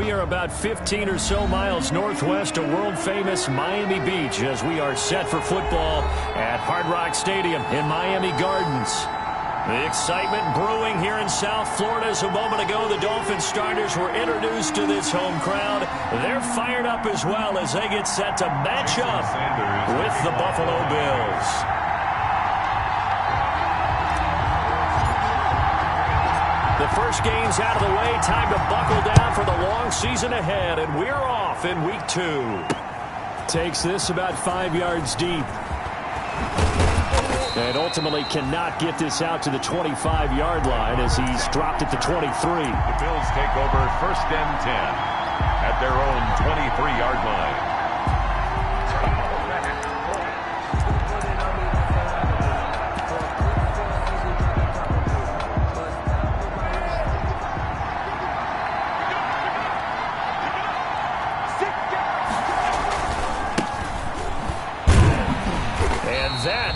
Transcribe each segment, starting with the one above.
We are about 15 or so miles northwest of world-famous Miami Beach as we are set for football at Hard Rock Stadium in Miami Gardens. The excitement brewing here in South Florida as a moment ago. The Dolphins starters were introduced to this home crowd. They're fired up as well as they get set to match up with the Buffalo Bills. The first game's out of the way. Time to buckle down for the long season ahead, and we're off in week 2. Takes this about 5 yards deep. And ultimately cannot get this out to the 25-yard line as he's dropped it to 23. The Bills take over 1st and 10 at their own 23-yard line.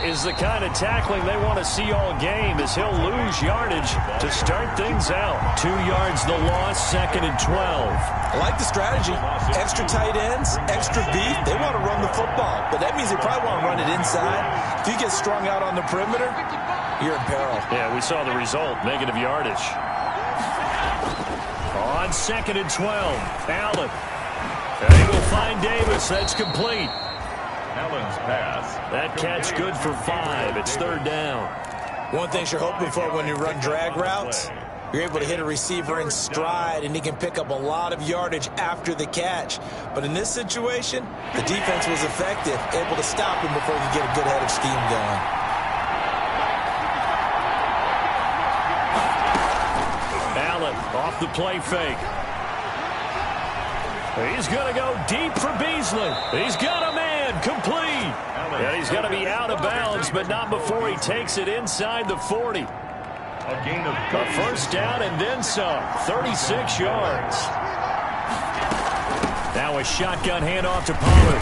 Is the kind of tackling they want to see all game as he'll lose yardage to start things out. 2 yards the loss, 2nd and 12. I like the strategy. Extra tight ends, extra beef. They want to run the football, but that means they probably want to run it inside. If you get strung out on the perimeter, you're in peril. Yeah, we saw the result, negative yardage. On 2nd and 12, Allen. They will find Davis. That's complete. Allen's pass. That catch good for 5. It's 3rd down. One thing you're hoping for when you run drag routes, you're able to hit a receiver in stride, and he can pick up a lot of yardage after the catch. But in this situation, the defense was effective, able to stop him before he could get a good head of steam going. Allen off the play fake. He's going to go deep for Beasley. He's got a man complete. And he's going to be out of bounds, but not before he takes it inside the 40. A gain of a 1st down and then some. 36 yards. Now a shotgun handoff to Pollard.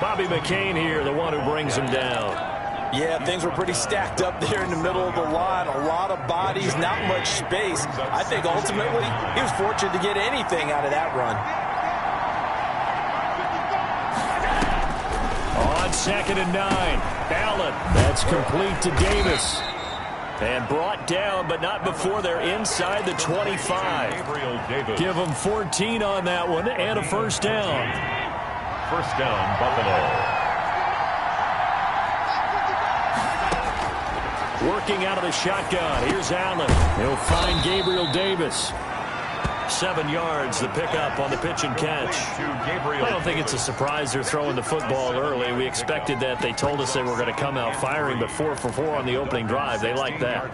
Bobby McCain here, the one who brings him down. Yeah, things were pretty stacked up there in the middle of the line. A lot of bodies, not much space. I think ultimately he was fortunate to get anything out of that run. On 2nd and 9, Allen. That's complete to Davis. And brought down, but not before they're inside the 25. Give them 14 on that one and a 1st down. 1st down, Buffalo. Working out of the shotgun. Here's Allen. He'll find Gabriel Davis. 7 yards, the pickup on the pitch and catch. I don't think it's a surprise they're throwing the football early. We expected that. They told us they were going to come out firing, but 4 for 4 on the opening drive. They like that.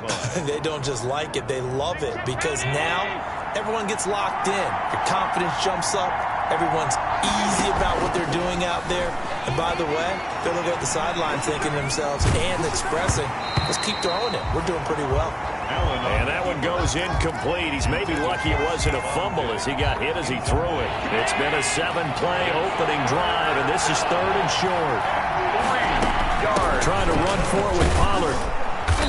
They don't just like it. They love it because now everyone gets locked in. Your confidence jumps up. Everyone's easy about what they're doing out there. And by the way, they're looking at the sideline thinking to themselves and expressing, let's keep throwing it. We're doing pretty well. And that one goes incomplete. He's maybe lucky it wasn't a fumble as he got hit as he threw it. It's been a 7-play opening drive, and this is 3rd and short. 3 yards. Trying to run for it with Pollard.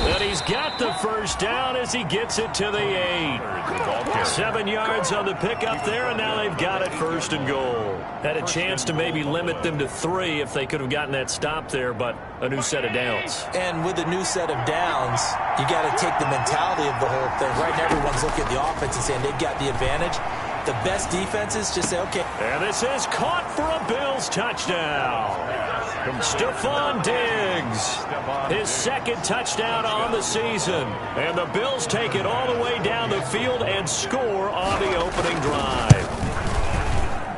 And he's got the 1st down as he gets it to the 8. 7 yards on the pickup there, and now they've got it 1st and goal. Had a chance to maybe limit them to 3 if they could have gotten that stop there, but a new set of downs. And with a new set of downs, you got to take the mentality of the whole thing. Right now, everyone's looking at the offense and saying they've got the advantage. The best defenses just say, okay. And this is caught for a Bills touchdown. Stephon Diggs, his 2nd touchdown on the season. And the Bills take it all the way down the field and score on the opening drive.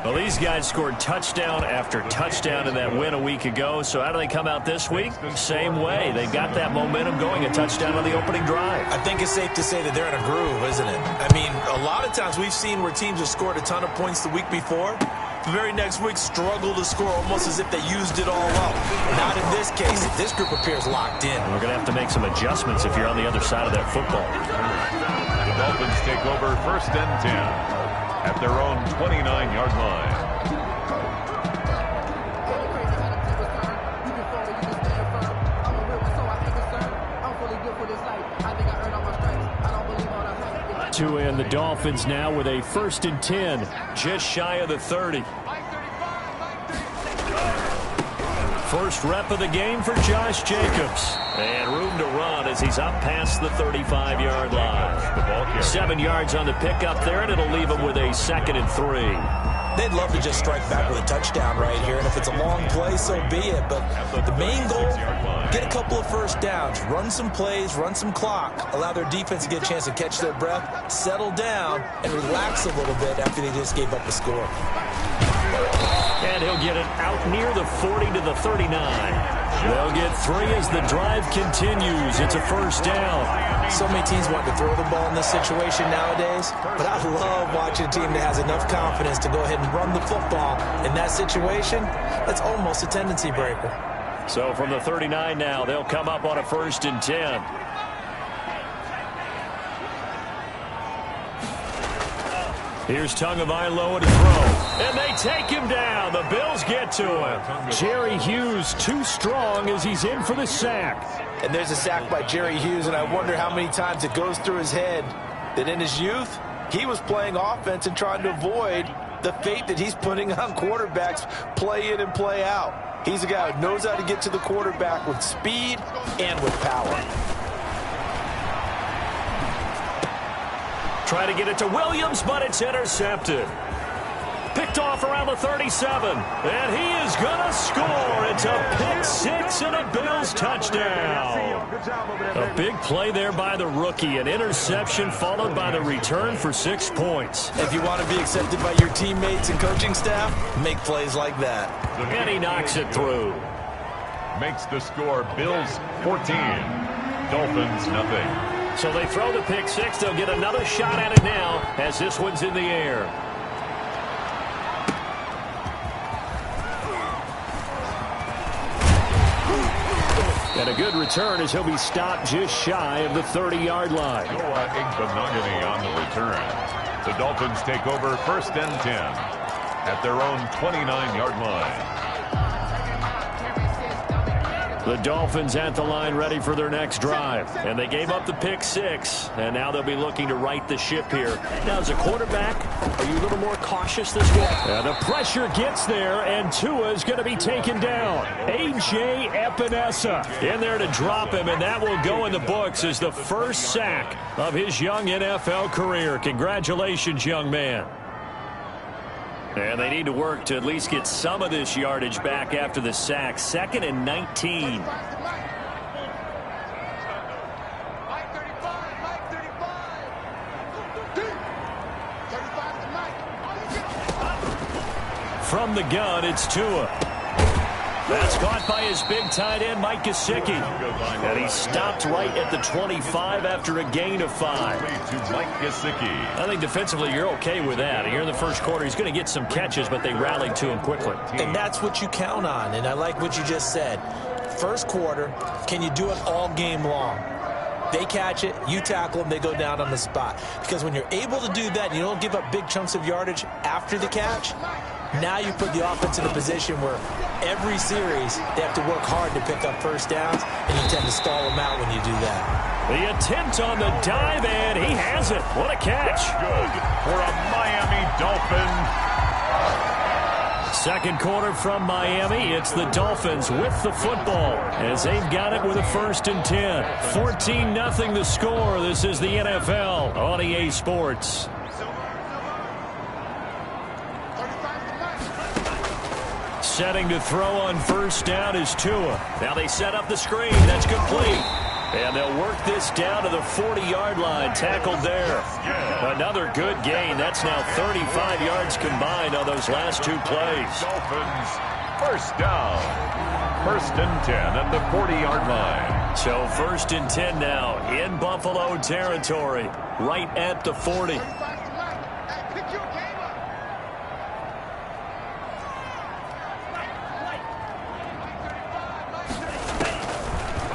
Well, these guys scored touchdown after touchdown in that win a week ago. So how do they come out this week? Same way. They've got that momentum going, a touchdown on the opening drive. I think it's safe to say that they're in a groove, isn't it? I mean, a lot of times we've seen where teams have scored a ton of points the week before. The very next week struggle to score almost as if they used it all up. Not in this case. This group appears locked in. We're going to have to make some adjustments if you're on the other side of that football. The Dolphins take over 1st and 10 at their own 29-yard line. to end. The Dolphins now with a 1st and 10, just shy of the 30. First rep of the game for Josh Jacobs. And room to run as he's up past the 35-yard line. 7 yards on the pickup there, and it'll leave him with a 2nd and 3. They'd love to just strike back with a touchdown right here, and if it's a long play, so be it. But the main goal, get a couple of first downs, run some plays, run some clock, allow their defense to get a chance to catch their breath, settle down, and relax a little bit after they just gave up a score. And he'll get it out near the 40 to the 39. They'll get 3 as the drive continues. It's a 1st down. So many teams want to throw the ball in this situation nowadays, but I love watching a team that has enough confidence to go ahead and run the football in that situation. That's almost a tendency breaker. So from the 39 now, they'll come up on a 1st and 10. Here's Tagovailoa to throw, and they take him down. The Bills get to him. Jerry Hughes too strong as he's in for the sack. And there's a sack by Jerry Hughes, and I wonder how many times it goes through his head that in his youth, he was playing offense and trying to avoid the fate that he's putting on quarterbacks play in and play out. He's a guy who knows how to get to the quarterback with speed and with power. Try to get it to Williams, but it's intercepted. Picked off around the 37, and he is going to score. It's a pick 6 and a Bills touchdown. A big play there by the rookie. An interception followed by the return for 6 points. If you want to be accepted by your teammates and coaching staff, make plays like that. And he knocks it through. Makes the score Bills 14, Dolphins nothing. So they throw the pick 6. They'll get another shot at it now as this one's in the air. And a good return as he'll be stopped just shy of the 30-yard line. Noah Igbenogany on the return. The Dolphins take over 1st and 10 at their own 29-yard line. The Dolphins at the line ready for their next drive. And they gave up the pick 6. And now they'll be looking to right the ship here. Now, as a quarterback, are you a little more cautious this week? The pressure gets there, and Tua is going to be taken down. A.J. Epinesa in there to drop him, and that will go in the books as the first sack of his young NFL career. Congratulations, young man. And they need to work to at least get some of this yardage back after the sack. 2nd and 19. From the gun, it's Tua. That's caught by his big tight end, Mike Gesicki. And he stopped right at the 25 after a gain of 5. I think defensively you're okay with that. Here in the first quarter, he's going to get some catches, but they rallied to him quickly. And that's what you count on, and I like what you just said. First quarter, can you do it all game long? They catch it, you tackle them, they go down on the spot. Because when you're able to do that, you don't give up big chunks of yardage after the catch, now you put the offense in a position where every series they have to work hard to pick up first downs, and you tend to stall them out when you do that. The attempt on the dive, and he has it. What a catch. Good for a Miami Dolphin. Second quarter from Miami. It's the Dolphins with the football as they've got it with a 1st and 10. 14-0 the score. This is the NFL on EA Sports. Setting to throw on first down is Tua. Now they set up the screen. That's complete. And they'll work this down to the 40-yard line. Tackled there. Another good gain. That's now 35 yards combined on those last 2 plays. Dolphins first down. 1st and 10 at the 40-yard line. So 1st and 10 now in Buffalo territory. Right at the 40.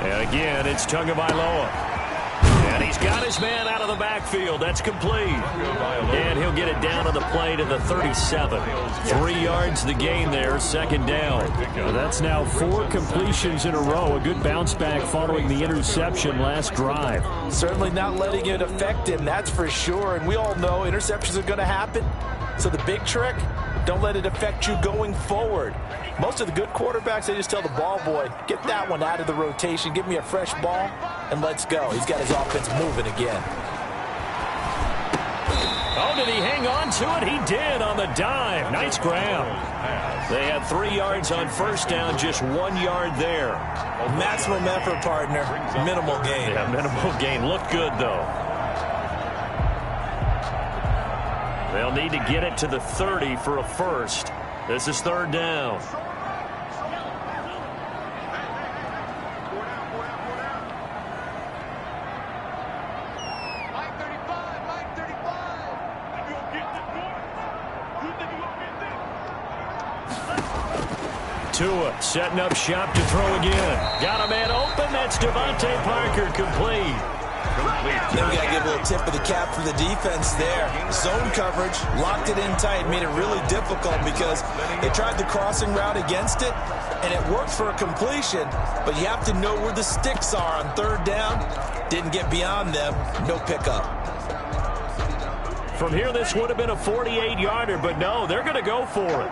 And again, it's Tagovailoa. And he's got his man out of the backfield. That's complete. And he'll get it down to the play to the 37. 3 yards the gain there, second down. Well, that's now 4 completions in a row. A good bounce back following the interception last drive. Certainly not letting it affect him, that's for sure. And we all know interceptions are going to happen. So the big trick, don't let it affect you going forward. Most of the good quarterbacks, they just tell the ball boy, get that one out of the rotation, give me a fresh ball, and let's go. He's got his offense moving again. Oh, did he hang on to it? He did on the dive. Nice grab. They had 3 yards on first down, just 1 yard there. Maximum effort, partner. Minimal gain. Yeah, minimal gain. Looked good, though. They'll need to get it to the 30 for a first. This is third down. Tua setting up shop to throw again. Got a man open. That's Devontae Parker, complete. Then we got to give a little tip of the cap for the defense there. Zone coverage, locked it in tight, made it really difficult because they tried the crossing route against it, and it worked for a completion, but you have to know where the sticks are on third down. Didn't get beyond them. No pickup. From here, this would have been a 48-yarder, but no, they're going to go for it.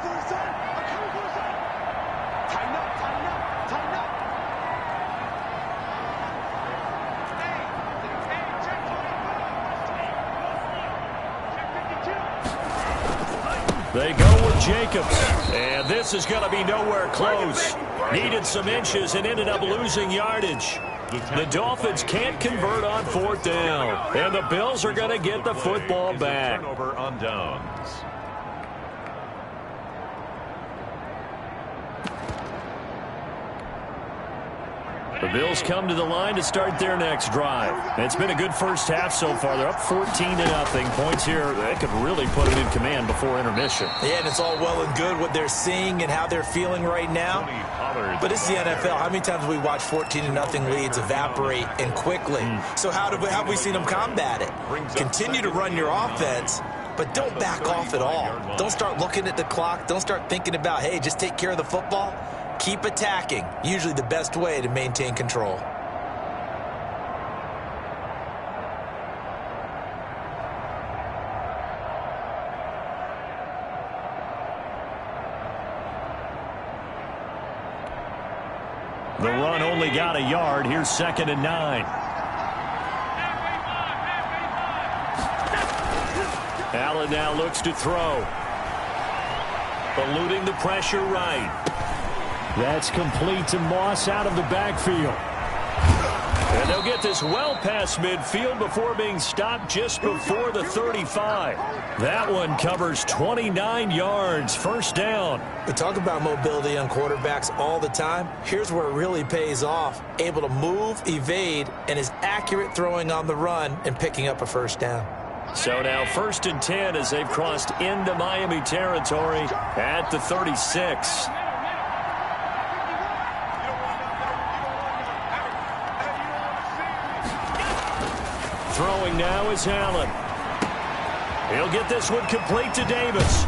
They go with Jacobs, and this is going to be nowhere close. Needed some inches and ended up losing yardage. The Dolphins can't convert on fourth down, and the Bills are going to get the football back. Turnover on downs. The Bills come to the line to start their next drive. It's been a good first half so far. They're up 14-0. Points here, they could really put them in command before intermission. Yeah, and it's all well and good what they're seeing and how they're feeling right now. But it's the NFL. How many times have we watched 14-0 leads evaporate and quickly? So how have we seen them combat it? Continue to run your offense, but don't back off at all. Don't start looking at the clock. Don't start thinking about, hey, just take care of the football. Keep attacking. Usually the best way to maintain control. The run only got a yard. Here's 2nd and 9. Allen now looks to throw. Eluding the pressure right. That's complete to Moss out of the backfield. And they'll get this well past midfield before being stopped just before the 35. That one covers 29 yards. First down. We talk about mobility on quarterbacks all the time. Here's where it really pays off. Able to move, evade, and is accurate throwing on the run and picking up a first down. So now 1st and 10 as they've crossed into Miami territory at the 36. Throwing now is Allen. He'll get this one complete to Davis.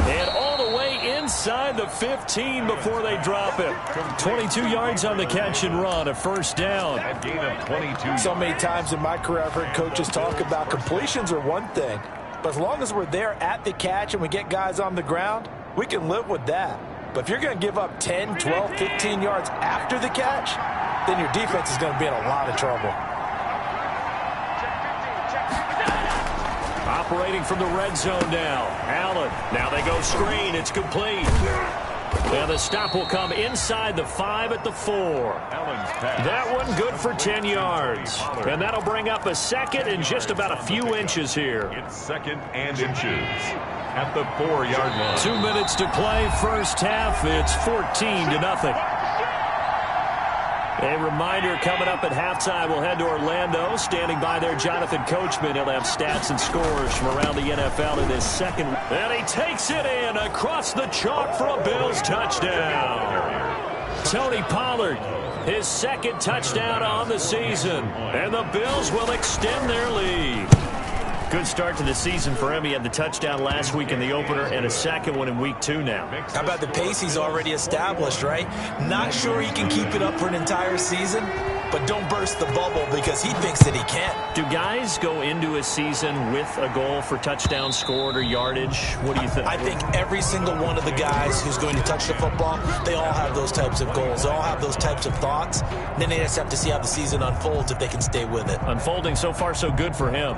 And all the way inside the 15 before they drop it. 22 yards on the catch and run, a first down. A gain of 22. So many times in my career I've heard coaches talk about completions are one thing. But as long as we're there at the catch and we get guys on the ground, we can live with that. But if you're going to give up 10, 12, 15 yards after the catch, then your defense is going to be in a lot of trouble. Operating from the red zone now. Allen. Now they go screen. It's complete. And the stop will come inside the 5 at the 4. That one good for 10 yards. And that'll bring up a 2nd and just about a few inches here. It's 2nd and inches at the 4-yard line. 2 minutes to play. First half. It's 14-0. A reminder coming up at halftime, we'll head to Orlando. Standing by there, Jonathan Coachman. He'll have stats and scores from around the NFL in his second. And he takes it in across the chalk for a Bills touchdown. Tony Pollard, his second touchdown on the season. And the Bills will extend their lead. Good start to the season for him. He had the touchdown last week in the opener and a second one in week 2 now. How about the pace he's already established, right? Not sure he can keep it up for an entire season, but don't burst the bubble because he thinks that he can. Do guys go into a season with a goal for touchdown scored or yardage? What do you think? I think every single one of the guys who's going to touch the football, they all have those types of goals. They all have those types of thoughts. Then they just have to see how the season unfolds if they can stay with it. Unfolding so far so good for him.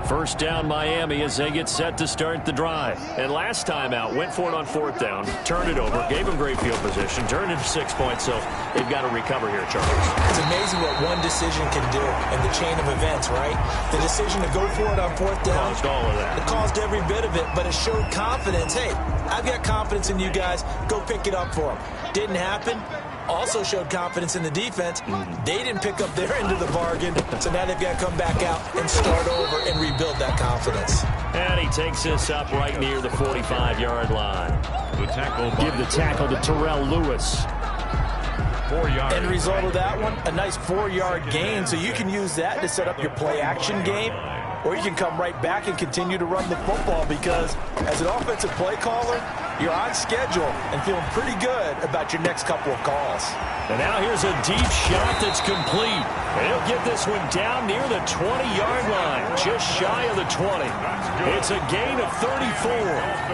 First down Miami as they get set to start the drive. And last time out, went for it on 4th down, turned it over, gave them great field position, turned it to 6 points, so they've got to recover here, Charles. It's amazing what one decision can do in the chain of events, right? The decision to go for it on 4th down. Caused all of that. It caused every bit of it, but it showed confidence. Hey, I've got confidence in you guys. Go pick it up for them. Didn't happen. Also showed confidence in the defense. They didn't pick up their end of the bargain, so now they've got to come back out and start over and rebuild that confidence. And he takes this up right near the 45-yard line. The tackle. Give the tackle to Terrell Lewis. 4 yards. End result of that one, a nice 4-yard gain, so you can use that to set up your play-action game, or you can come right back and continue to run the football because as an offensive play caller, you're on schedule and feeling pretty good about your next couple of calls. And now here's a deep shot that's complete. They'll get this one down near the 20-yard line, just shy of the 20. It's a gain of 34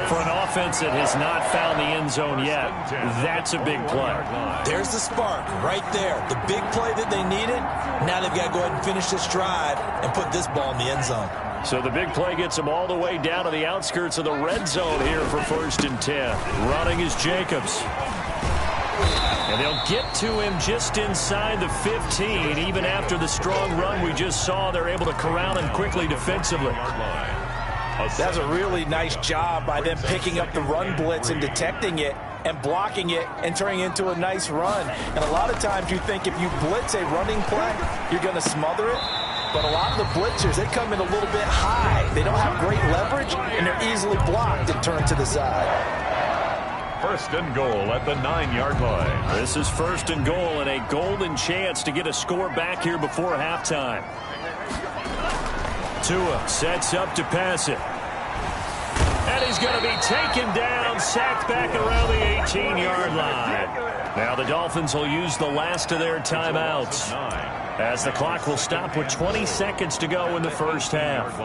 for an offense that has not found the end zone yet. That's a big play. There's the spark right there. The big play that they needed. Now they've got to go ahead and finish this drive and put this ball in the end zone. So the big play gets them all the way down to the outskirts of the red zone here for 1st and 10. Running is Jacobs. And they'll get to him just inside the 15. Even after the strong run we just saw, they're able to corral him quickly defensively. That's a really nice job by them picking up the run blitz and detecting it and blocking it and turning it into a nice run. And a lot of times you think if you blitz a running play, you're going to smother it. But a lot of the blitzers, they come in a little bit high. They don't have great leverage, and they're easily blocked and turned to the side. 1st and goal at the 9-yard line. This is 1st and goal and a golden chance to get a score back here before halftime. Tua sets up to pass it. And he's going to be taken down, sacked back around the 18-yard line. Now the Dolphins will use the last of their timeouts, as the clock will stop with 20 seconds to go in the first half.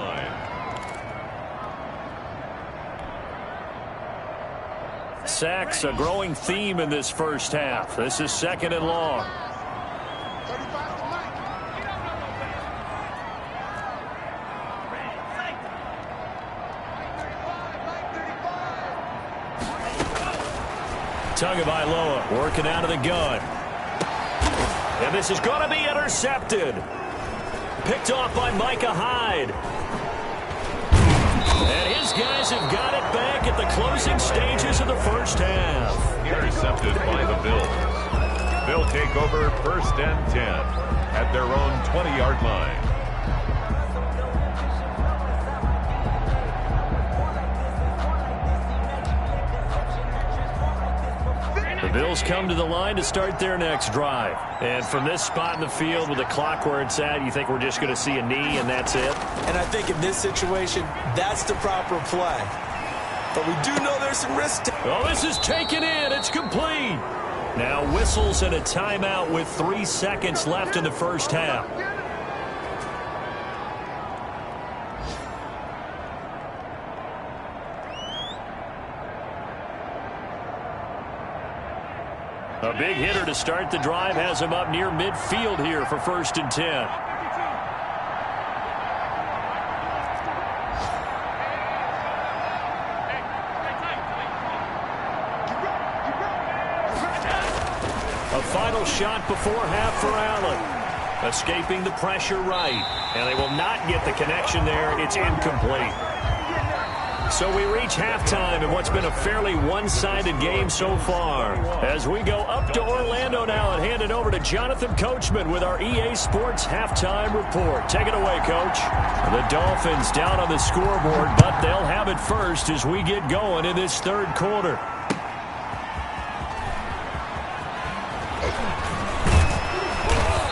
Sacks, a growing theme in this first half. This is 2nd and long. Tagovailoa working out of the gun. And this is going to be intercepted. Picked off by Micah Hyde. And his guys have got it back at the closing stages of the first half. Intercepted by the Bills. They'll take over 1st and 10 at their own 20-yard line. The Bills come to the line to start their next drive. And from this spot in the field with the clock where it's at, you think we're just going to see a knee and that's it? And I think in this situation, that's the proper play. But we do know there's some risk. Oh, this is taken in. It's complete. Now whistles and a timeout with 3 seconds left in the first half. A big hitter to start the drive has him up near midfield here for 1st and 10. A final shot before half for Allen. Escaping the pressure right. And they will not get the connection there. It's incomplete. So we reach halftime in what's been a fairly one-sided game so far. As we go up to Orlando now and hand it over to Jonathan Coachman with our EA Sports Halftime Report. Take it away, Coach. The Dolphins down on the scoreboard, but they'll have it first as we get going in this third quarter.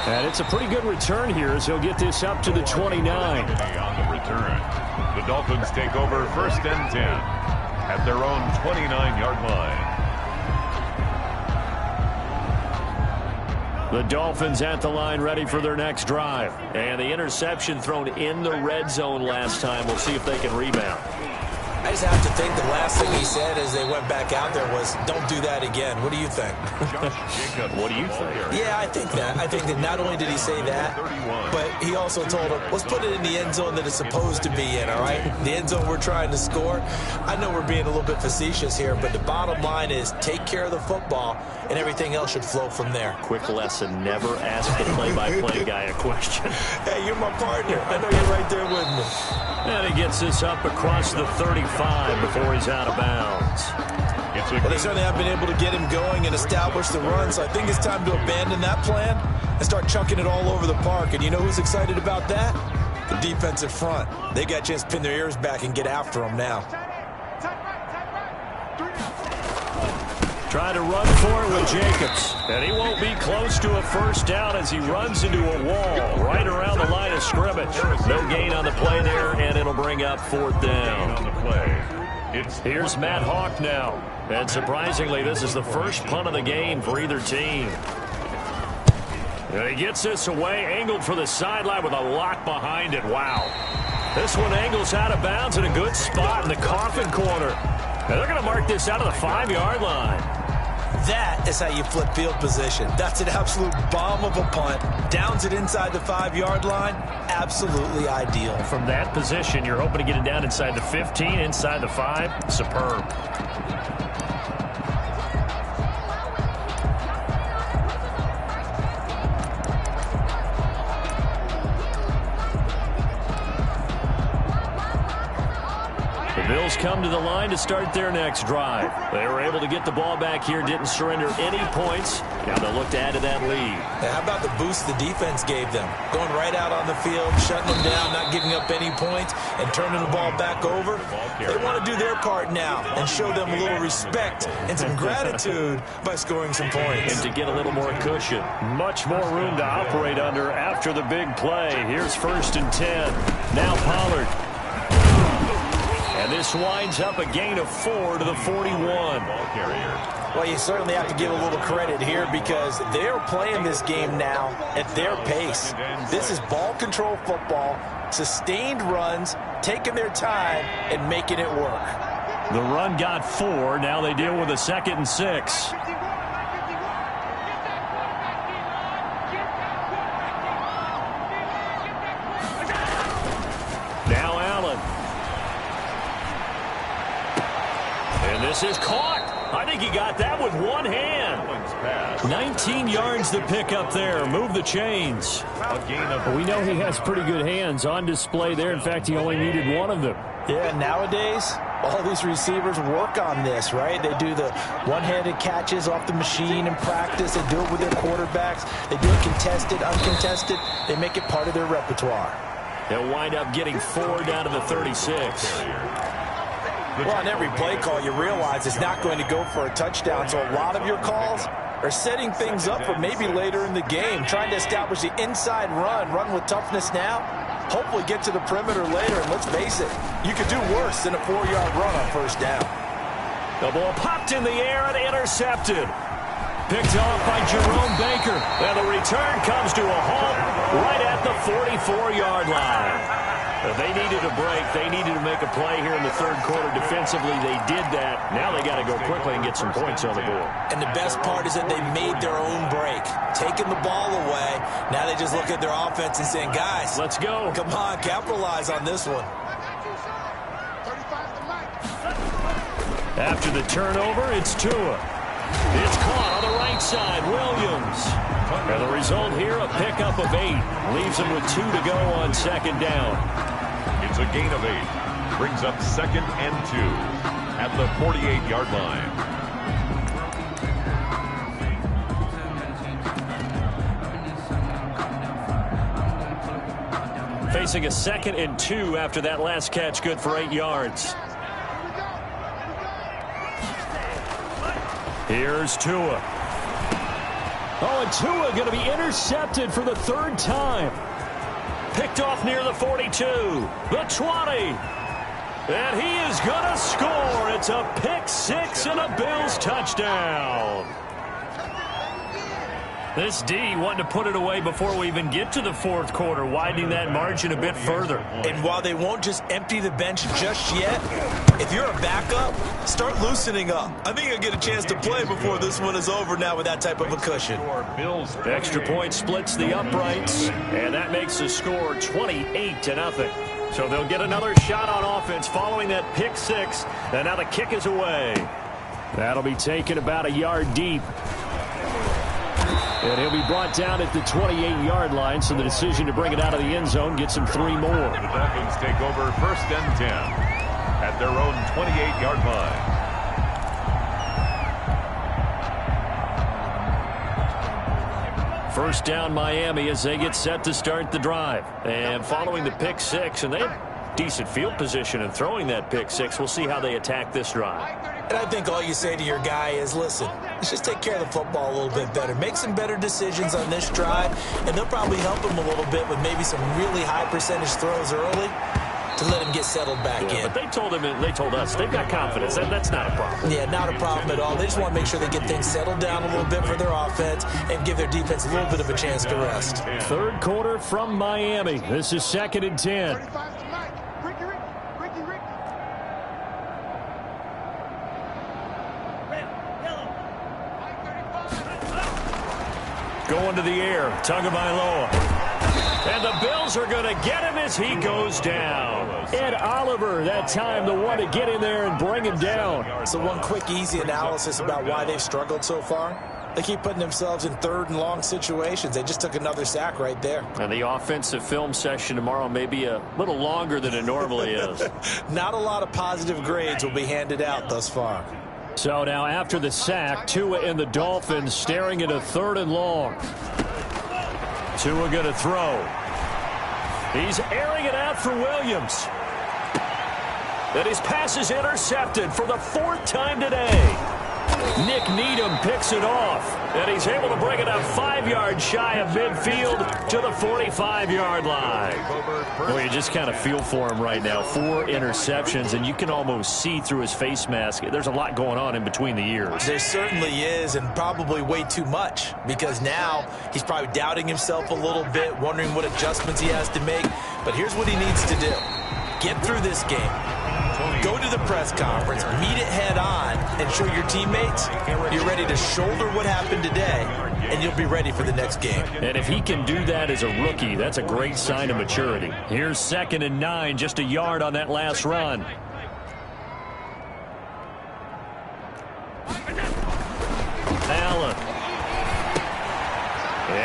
And it's a pretty good return here as he'll get this up to the 29. On the return, the Dolphins take over 1st and 10 at their own 29-yard line. The Dolphins at the line ready for their next drive. And the interception thrown in the red zone last time. We'll see if they can rebound. I just have to think the last thing he said as they went back out there was, don't do that again. What do you think? What do you think? Yeah, I think that. I think that not only did he say that, but he also told him, let's put it in the end zone that it's supposed to be in, all right? The end zone we're trying to score. I know we're being a little bit facetious here, but the bottom line is take care of the football, and everything else should flow from there. Quick lesson, never ask the play-by-play guy a question. Hey, you're my partner. I know you're right there with me. And he gets this up across the 35 before he's out of bounds. Well, they certainly have been able to get him going and establish the run, so I think it's time to abandon that plan and start chucking it all over the park. And you know who's excited about that? The defensive front. They got a chance to pin their ears back and get after him now. Trying to run for it with Jacobs. And he won't be close to a first down as he runs into a wall right around the line of scrimmage. No gain on the play there, and it'll bring up 4th down. On the play. Here's Matt Hawk now. And surprisingly, this is the first punt of the game for either team. And he gets this away, angled for the sideline with a lock behind it. Wow. This one angles out of bounds in a good spot in the coffin corner. And they're going to mark this out of the 5-yard line. That is how you flip field position. That's an absolute bomb of a punt. Downs it inside the 5-yard line. Absolutely ideal. From that position, you're hoping to get it down inside the 15, inside the 5. Superb. Bills come to the line to start their next drive. They were able to get the ball back here, didn't surrender any points. Now they'll look to add to that lead. Now, how about the boost the defense gave them? Going right out on the field, shutting them down, not giving up any points, and turning the ball back over. They want to do their part now and show them a little respect and some gratitude by scoring some points. And to get a little more cushion. Much more room to operate under after the big play. Here's 1st and 10. Now Pollard. And this winds up a gain of 4 to the 41. Well, you certainly have to give a little credit here because they're playing this game now at their pace. This is ball control football, sustained runs, taking their time, and making it work. The run got 4. Now they deal with a 2nd and 6. Now Allen. And this is caught. I think he got that with one hand. 19 yards to pick up there. Move the chains. We know he has pretty good hands on display there. In fact, he only needed one of them. Yeah, nowadays, all these receivers work on this, right? They do the one-handed catches off the machine in practice. They do it with their quarterbacks. They do it contested, uncontested. They make it part of their repertoire. They'll wind up getting 4 down to the 36. Well, on every play call, you realize it's not going to go for a touchdown, so a lot of your calls are setting things up for maybe later in the game, trying to establish the inside run with toughness now, hopefully get to the perimeter later, and let's face it, you could do worse than a 4-yard run on 1st down. The ball popped in the air and intercepted. Picked off by Jerome Baker, and the return comes to a halt right at the 44-yard line. They needed a break. They needed to make a play here in the 3rd quarter. Defensively, they did that. Now they got to go quickly and get some points on the board. And the best part is that they made their own break, taking the ball away. Now they just look at their offense and saying, guys, let's go. Come on, capitalize on this one. After the turnover, it's Tua. It's caught on the right side. Williams. And the result here, a pickup of 8. Leaves him with 2 to go on 2nd down. It's a gain of 8. Brings up 2nd and 2 at the 48-yard line. Facing a 2nd and 2 after that last catch, good for 8 yards. Here's Tua. Oh, and Tua going to be intercepted for the third time. Picked off near the 42, the 20. And he is going to score. It's a pick six and a Bills touchdown. This D wanting to put it away before we even get to the fourth quarter, widening that margin a bit further. And while they won't just empty the bench just yet, if you're a backup, start loosening up. I think you'll get a chance to play before this one is over now with that type of a cushion. The extra point splits the uprights, and that makes the score 28-0. So they'll get another shot on offense following that pick six, and now the kick is away. That'll be taken about a yard deep. And he'll be brought down at the 28-yard line, so the decision to bring it out of the end zone gets him 3 more. The Dolphins take over 1st and 10 at their own 28-yard line. First down Miami as they get set to start the drive. And following the pick six, and they have decent field position in throwing that pick six. We'll see how they attack this drive. And I think all you say to your guy is, listen, let's just take care of the football a little bit better. Make some better decisions on this drive, and they'll probably help him a little bit with maybe some really high percentage throws early to let him get settled back in. But they told us they've got confidence. That's not a problem. Yeah, not a problem at all. They just want to make sure they get things settled down a little bit for their offense and give their defense a little bit of a chance to rest. Third quarter from Miami. This is 2nd and 10. Going to the air, Tagovailoa. And the Bills are going to get him as he goes down. Ed Oliver, that time, the one to get in there and bring him down. So one quick, easy analysis about why they've struggled so far. They keep putting themselves in 3rd and long situations. They just took another sack right there. And the offensive film session tomorrow may be a little longer than it normally is. Not a lot of positive grades will be handed out thus far. So now after the sack, Tua and the Dolphins staring at a 3rd and long. Tua going to throw. He's airing it out for Williams. And his pass is intercepted for the 4th time today. Nick Needham picks it off, and he's able to bring it up 5 yards shy of midfield to the 45-yard line. Well, you just kind of feel for him right now. 4 interceptions, and you can almost see through his face mask. There's a lot going on in between the ears. There certainly is, and probably way too much, because now he's probably doubting himself a little bit, wondering what adjustments he has to make. But here's what he needs to do. Get through this game. Go to the press conference, meet it head on, and show your teammates you're ready to shoulder what happened today, and you'll be ready for the next game. And if he can do that as a rookie, that's a great sign of maturity. Here's 2nd and 9, just a yard on that last run. Allen.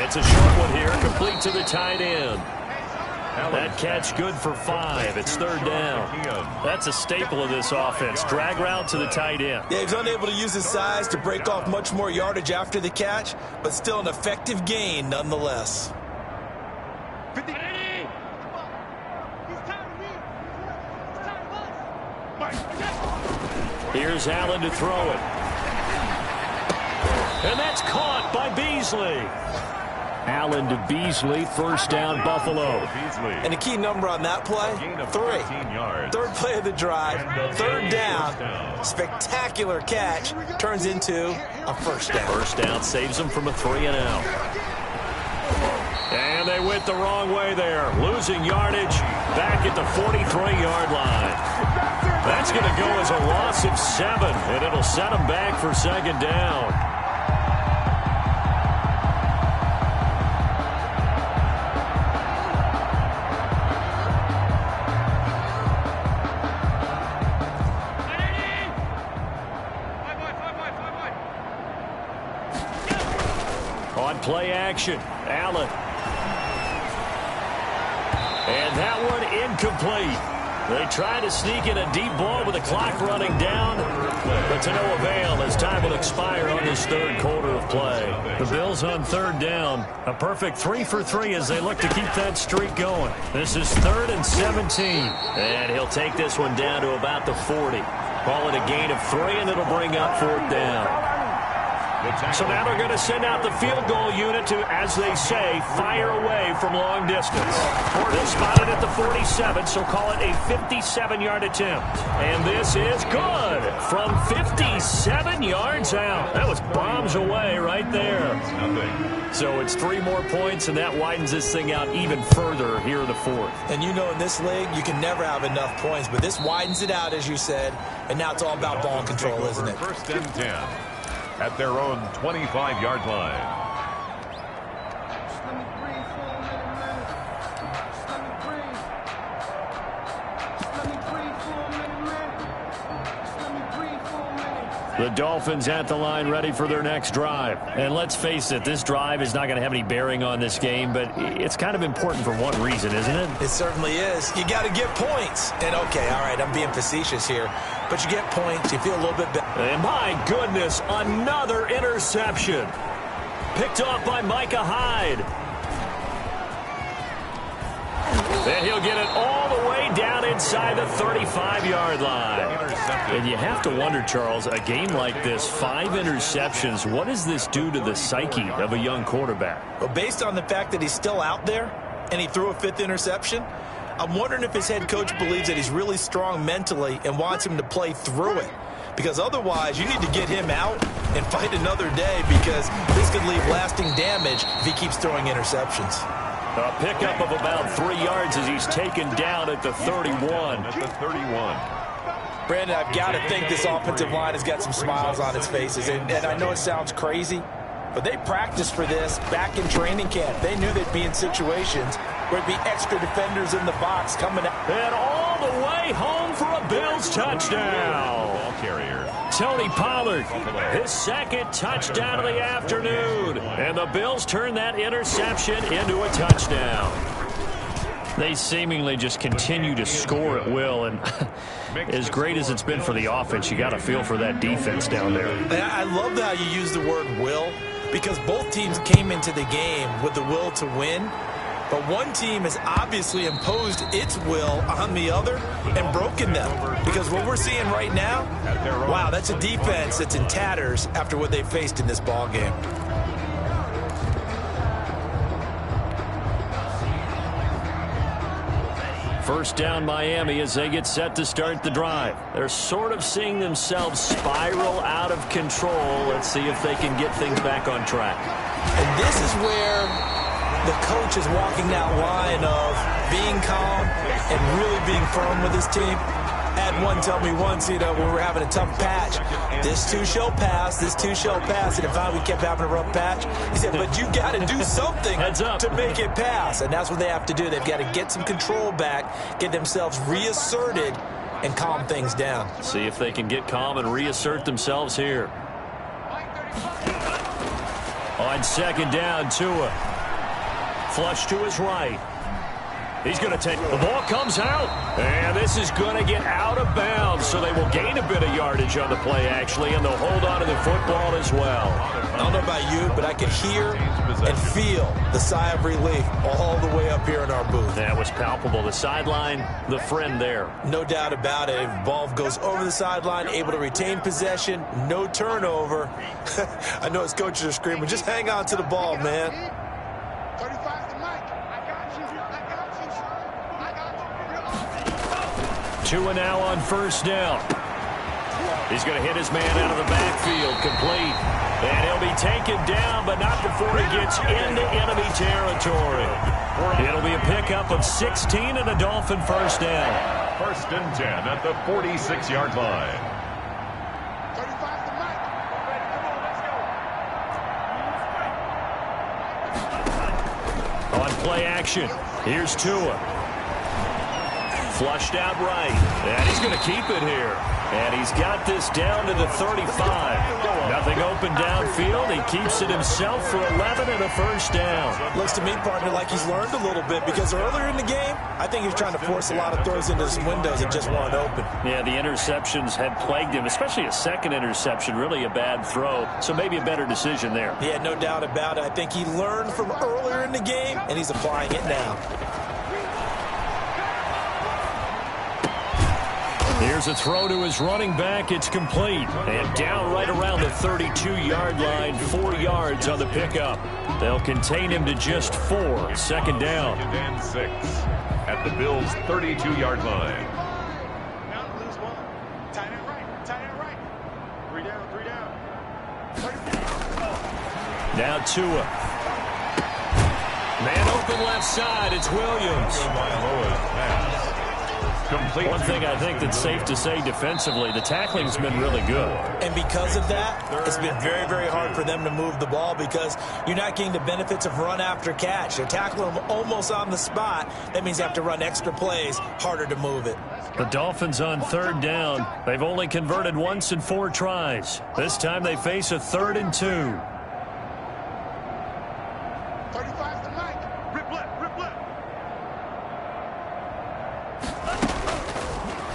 It's a short one here, complete to the tight end. That catch good for 5. It's 3rd down. That's a staple of this offense. Drag route to the tight end. Yeah, he's unable to use his size to break off much more yardage after the catch, but still an effective gain nonetheless. Here's Allen to throw it. And that's caught by Beasley. Allen to Beasley, 1st down, Buffalo. And the key number on that play, 3. 3rd play of the drive, 3rd down, spectacular catch, turns into a 1st down. 1st down saves them from a 3-and-out. And they went the wrong way there, losing yardage back at the 43-yard line. That's going to go as a loss of 7, and it'll set them back for 2nd down. On play action, Allen. And that one incomplete. They try to sneak in a deep ball with the clock running down, but to no avail as time will expire on this 3rd quarter of play. The Bills on 3rd down. A perfect 3 for 3 as they look to keep that streak going. This is 3rd and 17. And he'll take this one down to about the 40. Call it a gain of 3, and it'll bring up 4th down. So now they're going to send out the field goal unit to, as they say, fire away from long distance. They'll spot it at the 47, so call it a 57-yard attempt. And this is good from 57 yards out. That was bombs away right there. So it's 3 more points, and that widens this thing out even further here in the fourth. And you know in this league, you can never have enough points, but this widens it out, as you said, and now it's all about ball control, isn't it? First and 10 at their own 25-yard line. The Dolphins at the line ready for their next drive. And let's face it, this drive is not going to have any bearing on this game, but it's kind of important for one reason, isn't it? It certainly is. You got to get points. And, okay, all right, I'm being facetious here, but you get points, you feel a little bit better. And my goodness, another interception. Picked off by Micah Hyde. And he'll get it all the way down inside the 35-yard line. And you have to wonder, Charles, a game like this, 5 interceptions, what does this do to the psyche of a young quarterback? Well, based on the fact that he's still out there and he threw a 5th interception, I'm wondering if his head coach believes that he's really strong mentally and wants him to play through it. Because otherwise, you need to get him out and fight another day, because this could leave lasting damage if he keeps throwing interceptions. A pickup of about 3 yards as he's taken down at the 31. At the 31. Brandon, I've got to think this offensive line has got some smiles on its faces. And I know it sounds crazy, but they practiced for this back in training camp. They knew they'd be in situations where there'd be extra defenders in the box coming out. And all the way home for a Bills touchdown. Ball carrier. Tony Pollard, his 2nd touchdown of the afternoon. And the Bills turn that interception into a touchdown. They seemingly just continue to score at will, and as great as it's been for the offense, you got to feel for that defense down there. And I love how you use the word will, because both teams came into the game with the will to win, but one team has obviously imposed its will on the other and broken them. Because what we're seeing right now, wow, that's a defense that's in tatters after what they faced in this ball game. First down Miami as they get set to start the drive. They're sort of seeing themselves spiral out of control. Let's see if they can get things back on track. And this is where the coach is walking that line of being calm and really being firm with his team. I had one tell me once, when we were having a tough patch, this too shall pass, this too shall pass. And if we kept having a rough patch, he said, but you got to do something to make it pass. And that's what they have to do. They've got to get some control back, get themselves reasserted, and calm things down. See if they can get calm and reassert themselves here. On 2nd down, Tua. Flush to his right. He's going to take the ball, comes out, and this is going to get out of bounds, so they will gain a bit of yardage on the play, actually, and they'll hold on to the football as well. I don't know about you, but I can hear and feel the sigh of relief all the way up here in our booth. That was palpable. The sideline, the friend there. No doubt about it. If the ball goes over the sideline, able to retain possession, no turnover. I know his coaches are screaming, just hang on to the ball, man. Tua now on 1st down. He's going to hit his man out of the backfield, complete. And he'll be taken down, but not before he gets into enemy territory. It'll be a pickup of 16 and a Dolphin 1st down. 1st and 10 at the 46-yard line. On play action, here's Tua. Flushed out right, and he's going to keep it here. And he's got this down to the 35. Nothing open downfield. He keeps it himself for 11 and a 1st down. Looks to me, partner, like he's learned a little bit, because earlier in the game, I think he was trying to force a lot of throws into some windows that just weren't open. Yeah, the interceptions had plagued him, especially a 2nd interception, really a bad throw. So maybe a better decision there. Yeah, no doubt about it. I think he learned from earlier in the game, and he's applying it now. Here's a throw to his running back. It's complete. And down right around the 32-yard line, 4 yards on the pickup. They'll contain him to just 4. Second down. And 6 at the Bills' 32-yard line. Now Tua. Man open left side. It's Williams. One thing I think that's safe to say defensively, the tackling's been really good. And because of that, it's been very, very hard for them to move the ball because you're not getting the benefits of run after catch. They're tackling them almost on the spot. That means they have to run extra plays, harder to move it. The Dolphins on third down. They've only converted once in 4 tries. This time they face a 3rd and 2.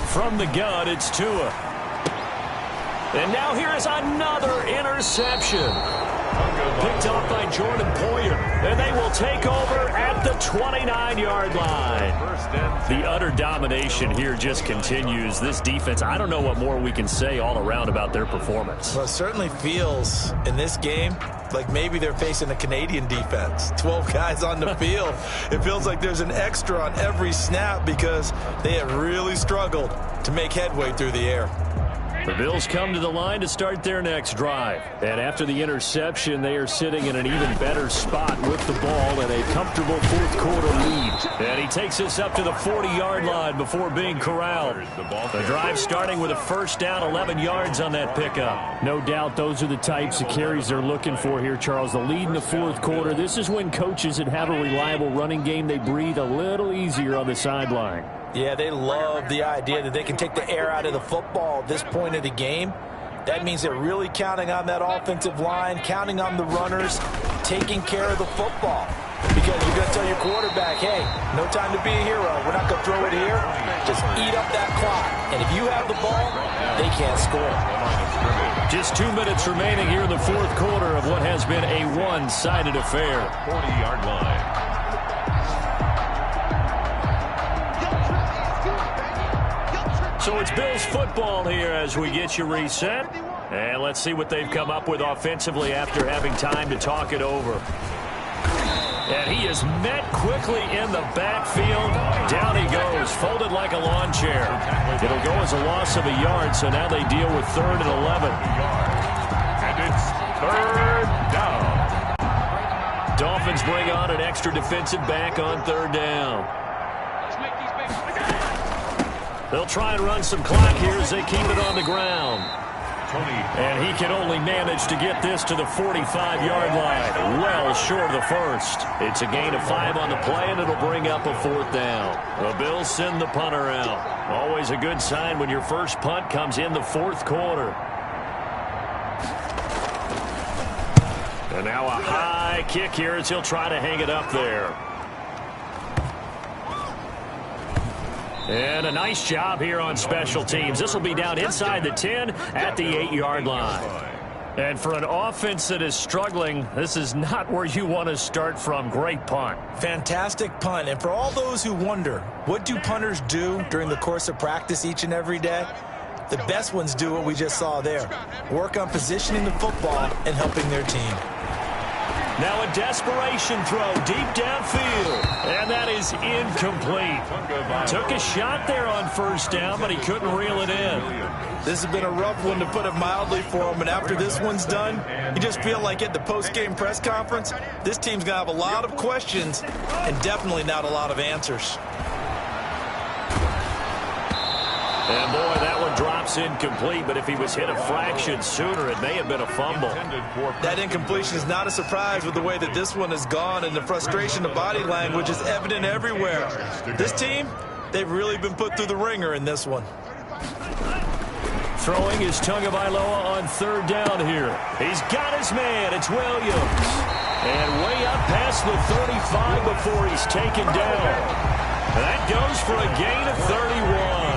From the gun, it's Tua. And now here is another interception. Picked off by Jordan Poyer. And they will take over at the 29-yard line. The utter domination here just continues. This defense, I don't know what more we can say all around about their performance. Well, it certainly feels in this game like maybe they're facing a Canadian defense. 12 guys on the field. It feels like there's an extra on every snap because they have really struggled to make headway through the air. The Bills come to the line to start their next drive. And after the interception, they are sitting in an even better spot with the ball and a comfortable 4th quarter lead. And he takes us up to the 40-yard line before being corralled. The drive starting with a first down, 11 yards on that pickup. No doubt those are the types of carries they're looking for here, Charles. The lead in the 4th quarter. This is when coaches that have a reliable running game, they breathe a little easier on the sideline. Yeah, they love the idea that they can take the air out of the football at this point of the game. That means they're really counting on that offensive line, counting on the runners, taking care of the football. Because you're going to tell your quarterback, hey, no time to be a hero. We're not going to throw it here. Just eat up that clock. And if you have the ball, they can't score. Just 2 minutes remaining here in the 4th quarter of what has been a one-sided affair. 40-yard line. So it's Bills football here as we get you reset. And let's see what they've come up with offensively after having time to talk it over. And he is met quickly in the backfield. Down he goes, folded like a lawn chair. It'll go as a loss of a yard, so now they deal with 3rd and 11. And it's 3rd down. Dolphins bring on an extra defensive back on 3rd down. They'll try and run some clock here as they keep it on the ground. And he can only manage to get this to the 45-yard line. Well short of the first. It's a gain of 5 on the play, and it'll bring up a 4th down. The Bills send the punter out. Always a good sign when your first punt comes in the 4th quarter. And now a high kick here as he'll try to hang it up there. And a nice job here on special teams. This will be down inside the 10 at the 8-yard line. And for an offense that is struggling, this is not where you want to start from. Great punt. Fantastic punt. And for all those who wonder, what do punters do during the course of practice each and every day? The best ones do what we just saw there. Work on positioning the football and helping their team. Now a desperation throw deep downfield. And that is incomplete. Took a shot there on first down, but he couldn't reel it in. This has been a rough one, to put it mildly, for him. And after this one's done, you just feel like at the post-game press conference, this team's going to have a lot of questions and definitely not a lot of answers. And boy, that one drops incomplete, but if he was hit a fraction sooner, it may have been a fumble. That incompletion is not a surprise with the way that this one has gone, and the frustration of body language is evident everywhere. This team, they've really been put through the ringer in this one. Throwing is Tagovailoa on 3rd down here. He's got his man. It's Williams. And way up past the 35 before he's taken down. That goes for a gain of 31.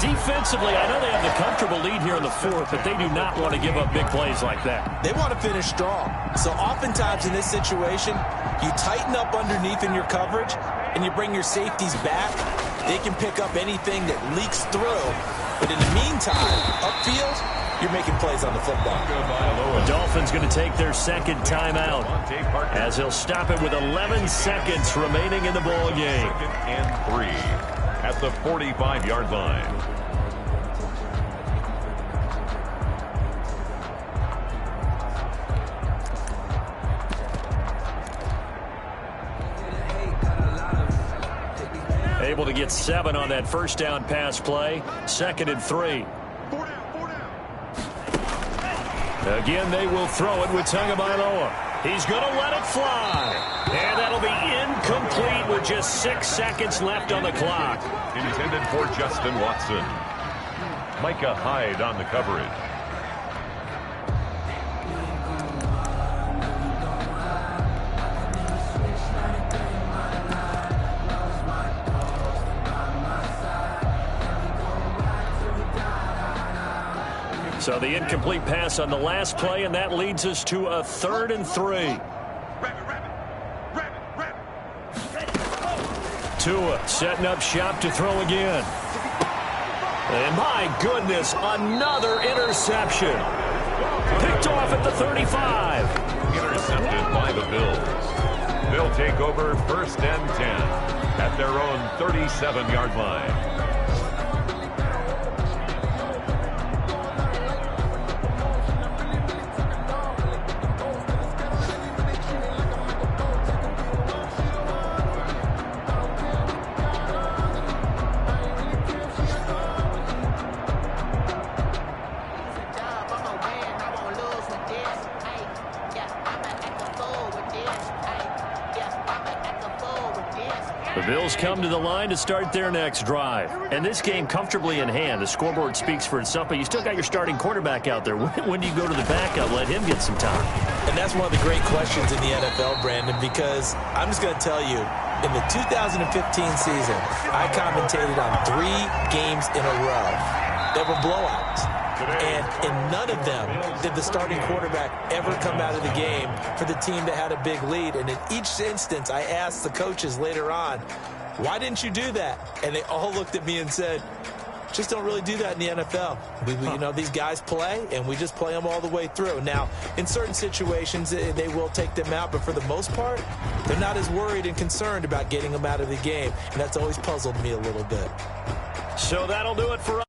Defensively, I know they have the comfortable lead here in the 4th, but they do not want to give up big plays like that. They want to finish strong. So oftentimes in this situation, you tighten up underneath in your coverage, and you bring your safeties back, they can pick up anything that leaks through. But in the meantime, upfield, you're making plays on the football. The Dolphins going to take their second timeout as they'll stop it with 11 seconds remaining in the ball game. 2nd and 3 at the 45-yard line. Able to get 7 on that first down pass play. 2nd and 3. Again, they will throw it with Tagovailoa. He's going to let it fly. And that'll be incomplete with just 6 seconds left on the clock. Intended for Justin Watson. Micah Hyde on the coverage. So the incomplete pass on the last play, and that leads us to a 3rd and 3. Tua setting up shop to throw again. And my goodness, another interception. Picked off at the 35. Intercepted by the Bills. They'll take over 1st and 10 at their own 37-yard line. The Bills come to the line to start their next drive. And this game comfortably in hand. The scoreboard speaks for itself, but you still got your starting quarterback out there. When do you go to the backup? Let him get some time. And that's one of the great questions in the NFL, Brandon, because I'm just going to tell you, in the 2015 season, I commentated on 3 games in a row that were blowouts. And in none of them did the starting quarterback ever come out of the game for the team that had a big lead. And in each instance, I asked the coaches later on, why didn't you do that? And they all looked at me and said, just don't really do that in the NFL. You know, these guys play, and we just play them all the way through. Now, in certain situations, they will take them out, but for the most part, they're not as worried and concerned about getting them out of the game. And that's always puzzled me a little bit. So that'll do it for us.